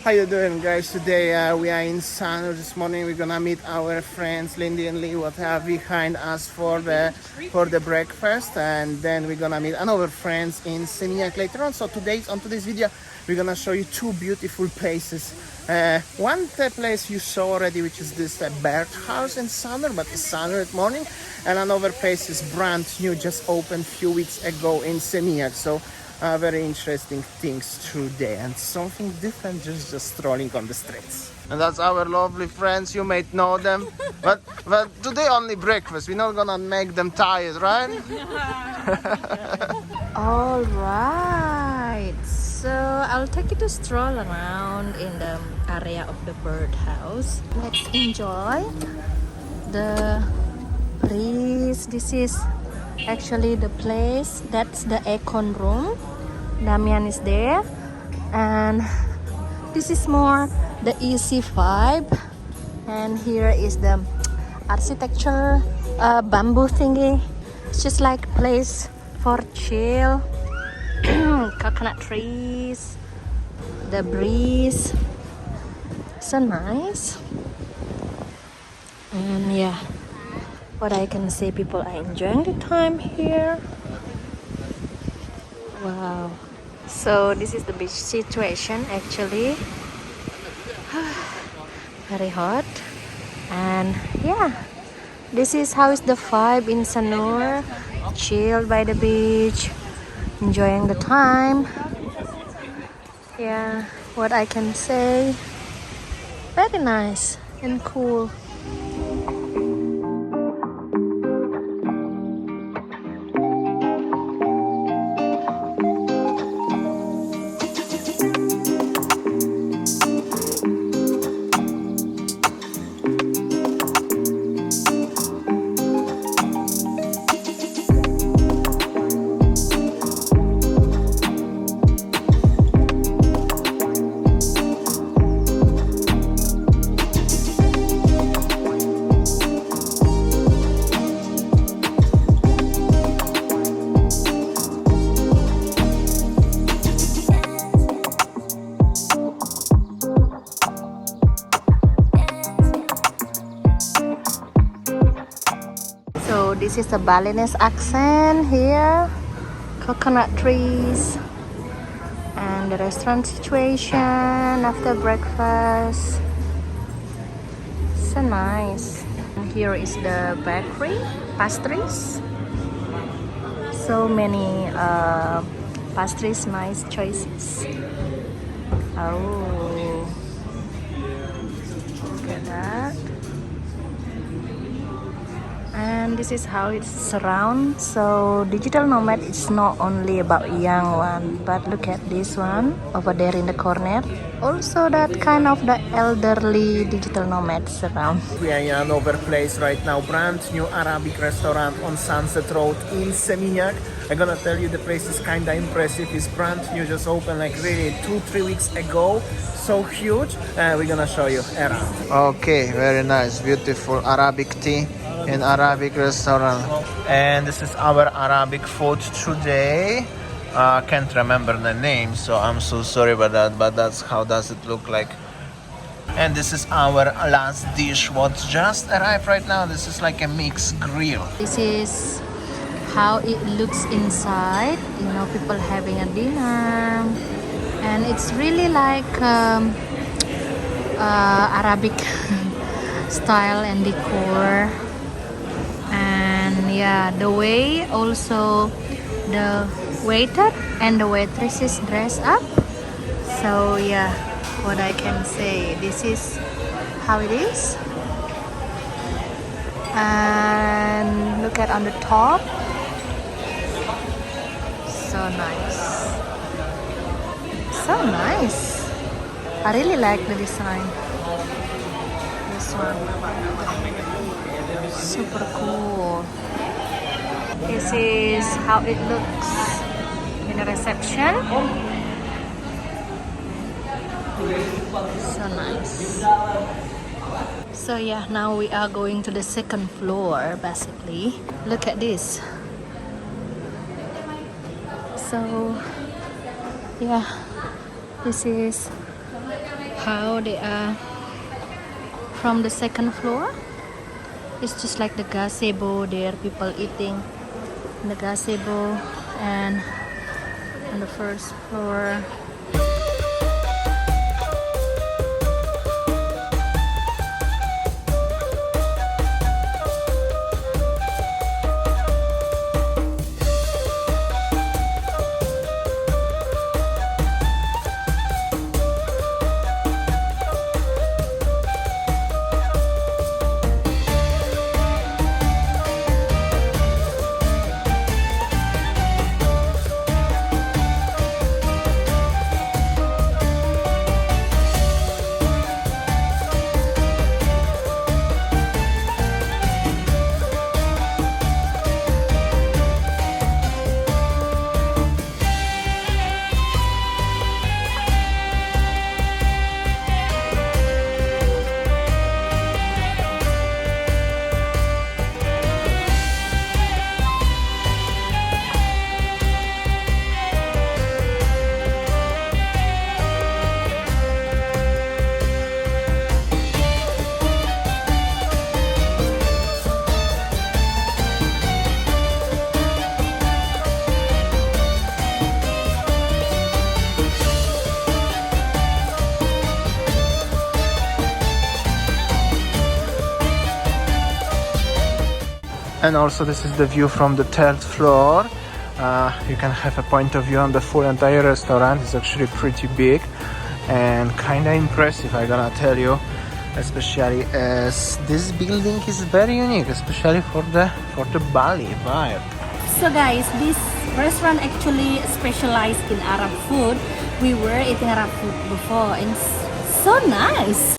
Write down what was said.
How you doing, guys? Today we are in Sanur. This morning we're gonna meet our friends Lindy and Lee, what are behind us for the breakfast, and then we're gonna meet another friends in seminyak later on. So on today's video we're gonna show you two beautiful places. One place you saw already, which is this Birdhouse in Sanur, but it's Sanur at morning, and another place is brand new, just opened few weeks ago in seminyak. So very interesting things today and something different, just strolling on the streets. And that's our lovely friends. You might know them, but today only breakfast. We're not gonna make them tired, right? All right, so I'll take you to stroll around in the area of the Birdhouse. Let's enjoy the breeze. This is actually the place, that's the aircon room. Damian is there, and this is more the easy vibe. And here is the architecture bamboo thingy. It's just like a place for chill. Coconut trees, the breeze, so nice. And yeah, what I can say, people are enjoying the time here. Wow. So this is the beach situation actually. Very hot. And yeah, this is how is the vibe in Sanur. Chill by the beach, enjoying the time. Yeah, what I can say, very nice and cool. So this is the Balinese accent here, coconut trees, and the restaurant situation after breakfast. So nice. And here is the bakery, pastries. So many pastries, nice choices. Oh, look at that. And this is how it's surround. So digital nomad is not only about young one, but look at this one over there in the corner. Also that kind of the elderly digital nomads around. We are in another place right now, brand new Arabic restaurant on Sunset Road in seminyak. I'm gonna tell you, the place is kinda impressive. It's brand new, just opened like really 2-3 weeks ago. So huge. We're gonna show you around. Okay, very nice, beautiful Arabic tea in Arabic restaurant. And this is our Arabic food today. Can't remember the name, so I'm so sorry about that, but that's how does it look like. And this is our last dish, what just arrived right now. This is like a mixed grill. This is how it looks inside. You know, people having a dinner, and it's really like Arabic style and decor. And yeah, the way also the waiter and the waitresses dress up. So yeah, what I can say, this is how it is. And look at on the top, so nice, so nice. I really like the design. This one, super cool. This is how it looks in the reception. So nice. So yeah, now we are going to the second floor basically. Look at this. So yeah, this is how they are from the second floor. It's just like the gazebo there, people eating in the gazebo, and on the first floor. And also this is the view from the third floor. You can have a point of view on the full entire restaurant. It's actually pretty big and kind of impressive, I gotta tell you, especially as this building is very unique, especially for the Bali vibe. So guys, this restaurant actually specialized in Arab food. We were eating Arab food before and it's so nice.